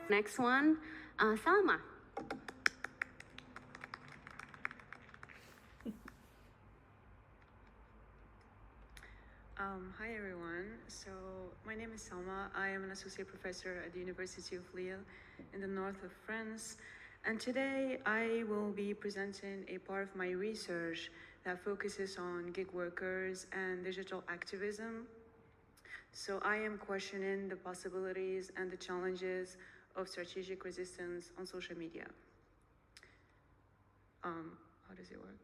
Next one, Salma. Hi everyone. So my name is Salma. I am an associate professor at the University of Lille in the north of France. And today I will be presenting a part of my research that focuses on gig workers and digital activism. So I am questioning the possibilities and the challenges of strategic resistance on social media. How does it work?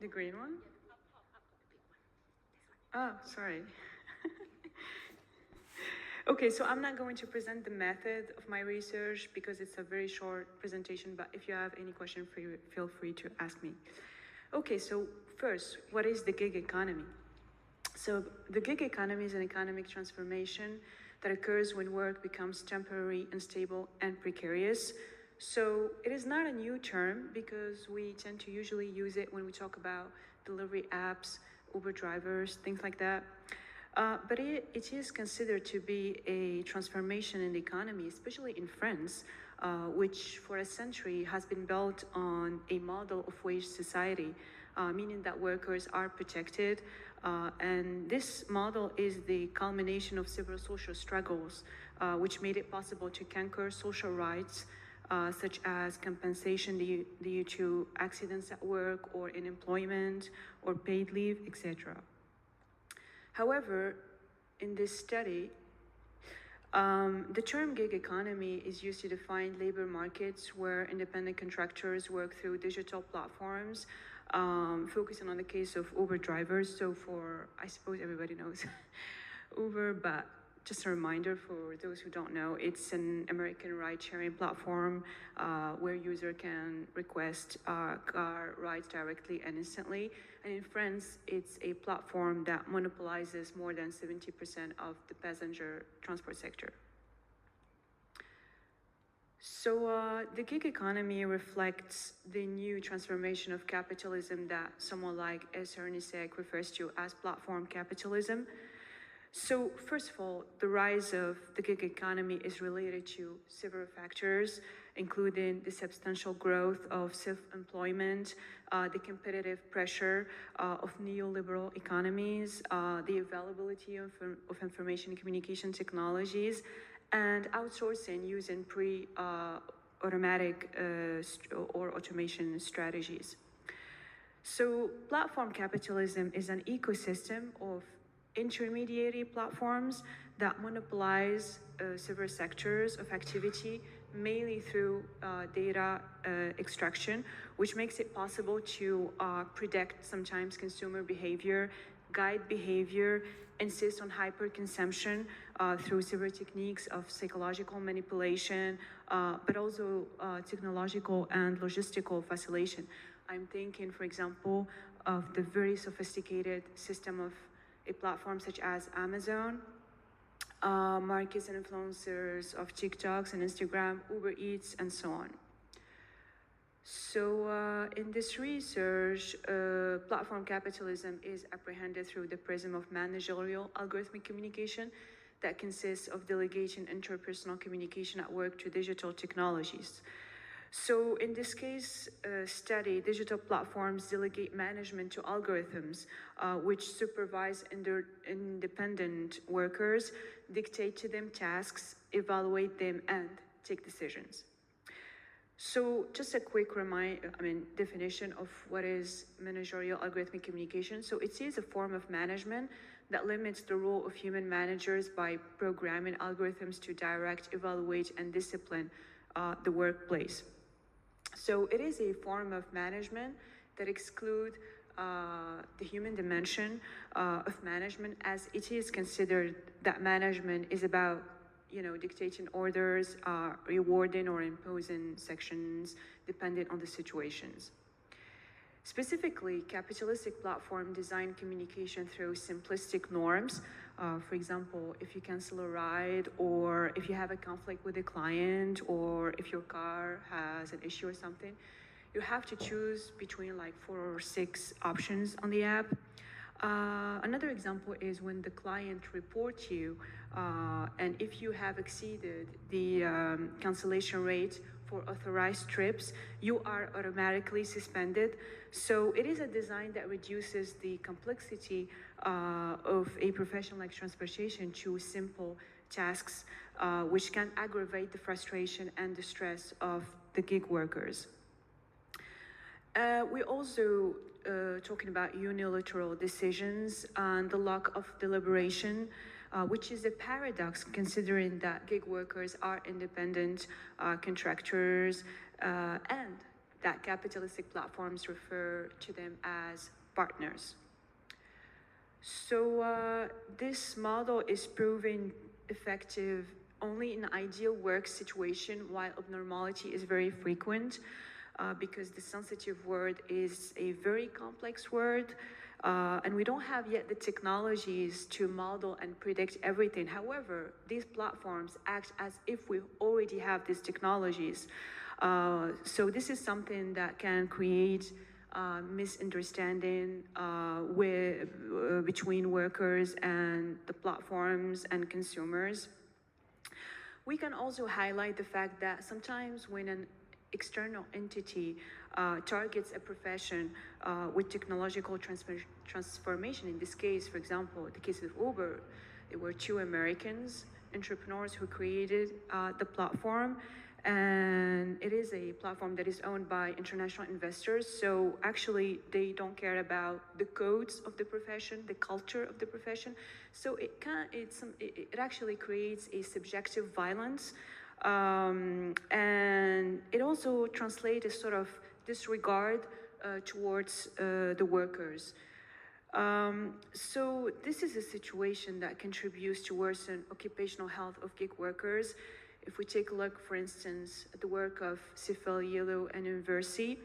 The green one? Oh, sorry. Okay, so I'm not going to present the method of my research because it's a very short presentation, but if you have any question, feel free to ask me. Okay, so first, what is the gig economy? So the gig economy is an economic transformation that occurs when work becomes temporary, unstable, and precarious. So it is not a new term because we tend to usually use it when we talk about delivery apps, Uber drivers, things like that. But it is considered to be a transformation in the economy, especially in France, which for a century has been built on a model of wage society, meaning that workers are protected. And this model is the culmination of several social struggles, which made it possible to conquer social rights, such as compensation due to accidents at work or in employment or paid leave, etc. However, in this study, the term gig economy is used to define labor markets where independent contractors work through digital platforms, focusing on the case of Uber drivers. So I suppose everybody knows Uber, but just a reminder for those who don't know, it's an American ride-sharing platform where user can request car rides directly and instantly. And in France, it's a platform that monopolizes more than 70% of the passenger transport sector. So the gig economy reflects the new transformation of capitalism that someone like Esther Nisek refers to as platform capitalism. So first of all, the rise of the gig economy is related to several factors, including the substantial growth of self-employment, the competitive pressure of neoliberal economies, the availability of information and communication technologies, and outsourcing using pre-automatic or automation strategies. So platform capitalism is an ecosystem of intermediary platforms that monopolize several sectors of activity, mainly through data extraction, which makes it possible to predict sometimes consumer behavior, guide behavior, insist on hyper-consumption through several techniques of psychological manipulation, but also technological and logistical facilitation. I'm thinking, for example, of the very sophisticated system of a platform such as Amazon, markets and influencers of TikToks and Instagram, Uber Eats, and so on. So in this research, platform capitalism is apprehended through the prism of managerial algorithmic communication that consists of delegating interpersonal communication at work to digital technologies. So in this case study, digital platforms delegate management to algorithms, which supervise independent workers, dictate to them tasks, evaluate them, and take decisions. So just a quick definition of what is managerial algorithmic communication. So it is a form of management that limits the role of human managers by programming algorithms to direct, evaluate, and discipline the workplace. So it is a form of management that excludes the human dimension of management, as it is considered that management is about dictating orders, rewarding or imposing sections dependent on the situations. Specifically, capitalistic platform design communication through simplistic norms. For example, if you cancel a ride, or if you have a conflict with a client, or if your car has an issue or something, you have to choose between like 4 or 6 options on the app. Another example is when the client reports you, and if you have exceeded the cancellation rate for authorized trips, you are automatically suspended. So it is a design that reduces the complexity of a profession like transportation to simple tasks, which can aggravate the frustration and the stress of the gig workers. We also talking about unilateral decisions and the lack of deliberation, which is a paradox considering that gig workers are independent contractors and that capitalistic platforms refer to them as partners. So this model is proving effective only in ideal work situation, while abnormality is very frequent. Because the sensitive word is a very complex word, and we don't have yet the technologies to model and predict everything. However, these platforms act as if we already have these technologies. So this is something that can create misunderstanding between workers and the platforms and consumers. We can also highlight the fact that sometimes when an external entity targets a profession with technological transformation. In this case, for example, the case of Uber, there were two Americans entrepreneurs who created the platform, and it is a platform that is owned by international investors. So actually, they don't care about the codes of the profession, the culture of the profession. So it actually creates a subjective violence. And it also translates a sort of disregard towards the workers. So this is a situation that contributes to worsen occupational health of gig workers. If we take a look, for instance, at the work of Sifel Yellow and University,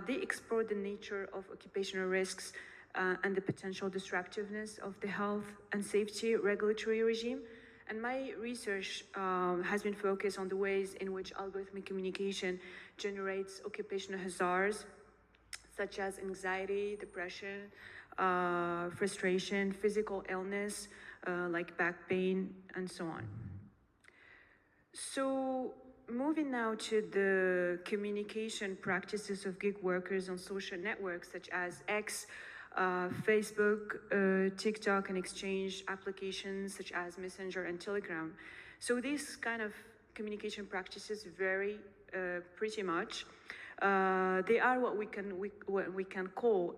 they explore the nature of occupational risks and the potential destructiveness of the health and safety regulatory regime. And my research has been focused on the ways in which algorithmic communication generates occupational hazards, such as anxiety, depression, frustration, physical illness, like back pain, and so on. So moving now to the communication practices of gig workers on social networks such as X, Facebook, TikTok, and exchange applications such as Messenger and Telegram. So these kind of communication practices vary pretty much. They are what we can call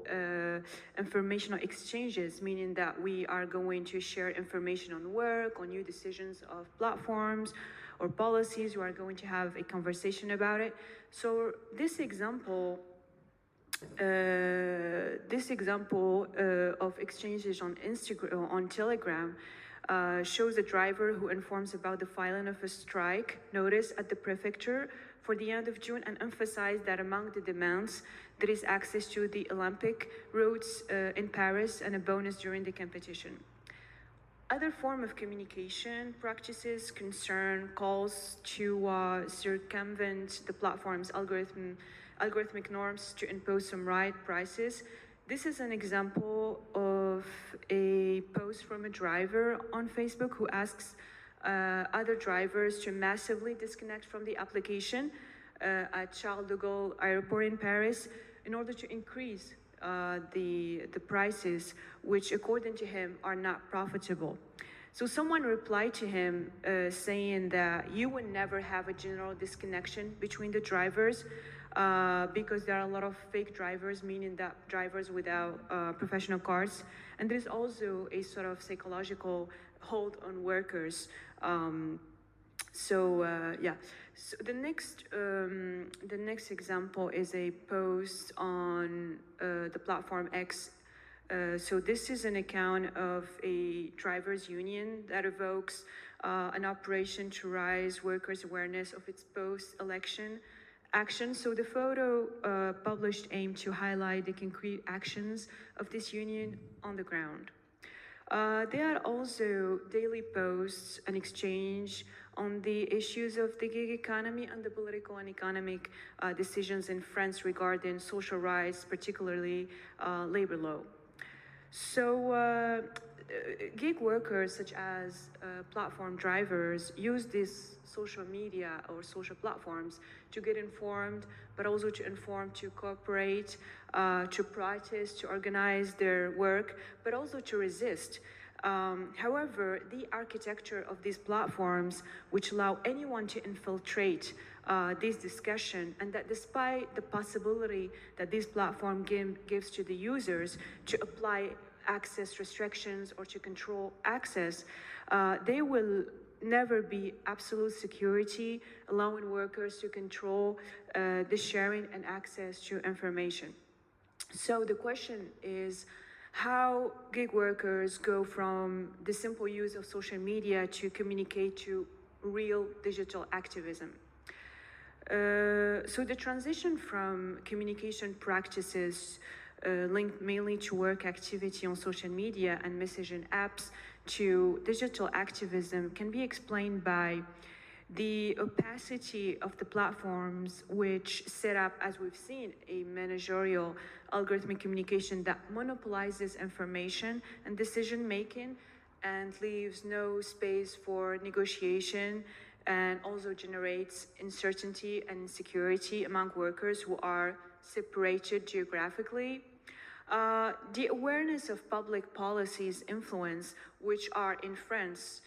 informational exchanges, meaning that we are going to share information on work, on new decisions of platforms or policies. We are going to have a conversation about it. So this example of exchanges on Instagram, on Telegram, shows a driver who informs about the filing of a strike notice at the prefecture for the end of June and emphasized that among the demands, there is access to the Olympic routes in Paris and a bonus during the competition. Other form of communication practices concern calls to circumvent the platform's algorithmic norms to impose some right prices. This is an example of a post from a driver on Facebook who asks other drivers to massively disconnect from the application at Charles de Gaulle Airport in Paris in order to increase the prices, which according to him are not profitable. So someone replied to him saying that you would never have a general disconnection between the drivers because there are a lot of fake drivers, meaning that drivers without professional cards. And there's also a sort of psychological hold on workers. Yeah. So the next example is a post on the platform X. So this is an account of a drivers' union that evokes an operation to raise workers' awareness of its post-election action. So the photo published aimed to highlight the concrete actions of this union on the ground. There are also daily posts and exchange on the issues of the gig economy and the political and economic decisions in France regarding social rights, particularly labor law. So gig workers such as platform drivers use these social media or social platforms to get informed, but also to inform, to cooperate, to protest, to organize their work, but also to resist. However, the architecture of these platforms, which allow anyone to infiltrate this discussion, and that despite the possibility that this platform gives to the users to apply access restrictions or to control access, they will never be absolute security, allowing workers to control the sharing and access to information. So the question is, how gig workers go from the simple use of social media to communicate to real digital activism. So the transition from communication practices linked mainly to work activity on social media and messaging apps to digital activism can be explained by the opacity of the platforms, which set up, as we've seen, a managerial algorithmic communication that monopolizes information and decision making and leaves no space for negotiation, and also generates uncertainty and insecurity among workers who are separated geographically. The awareness of public policies influence, which are in France,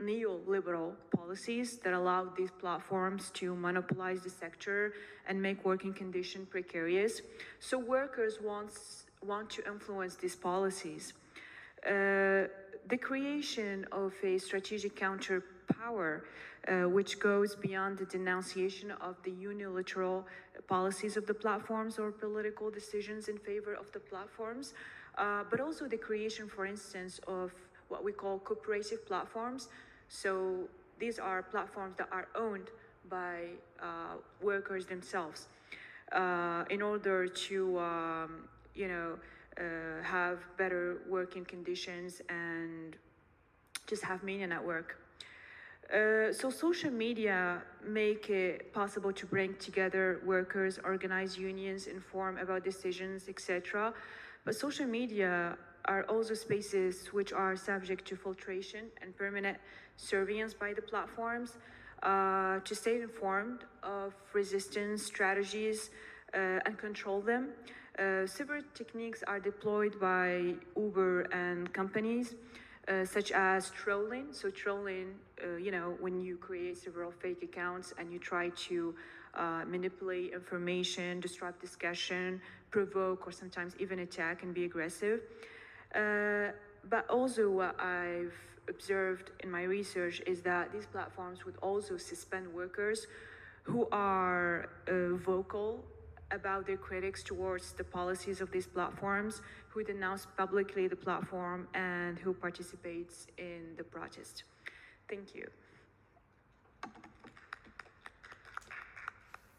neoliberal policies that allow these platforms to monopolize the sector and make working conditions precarious. So workers want to influence these policies. The creation of a strategic counterpower, which goes beyond the denunciation of the unilateral policies of the platforms or political decisions in favor of the platforms, but also the creation, for instance, of what we call cooperative platforms. So these are platforms that are owned by workers themselves in order to, have better working conditions and just have meaning at work. So social media make it possible to bring together workers, organize unions, inform about decisions, etc. But social media are also spaces which are subject to filtration and permanent surveillance by the platforms. To stay informed of resistance strategies and control them. Several techniques are deployed by Uber and companies, such as trolling. So trolling, when you create several fake accounts and you try to manipulate information, disrupt discussion, provoke, or sometimes even attack and be aggressive. But also what I've observed in my research is that these platforms would also suspend workers who are vocal about their critics towards the policies of these platforms, who denounce publicly the platform, and who participates in the protest. Thank you.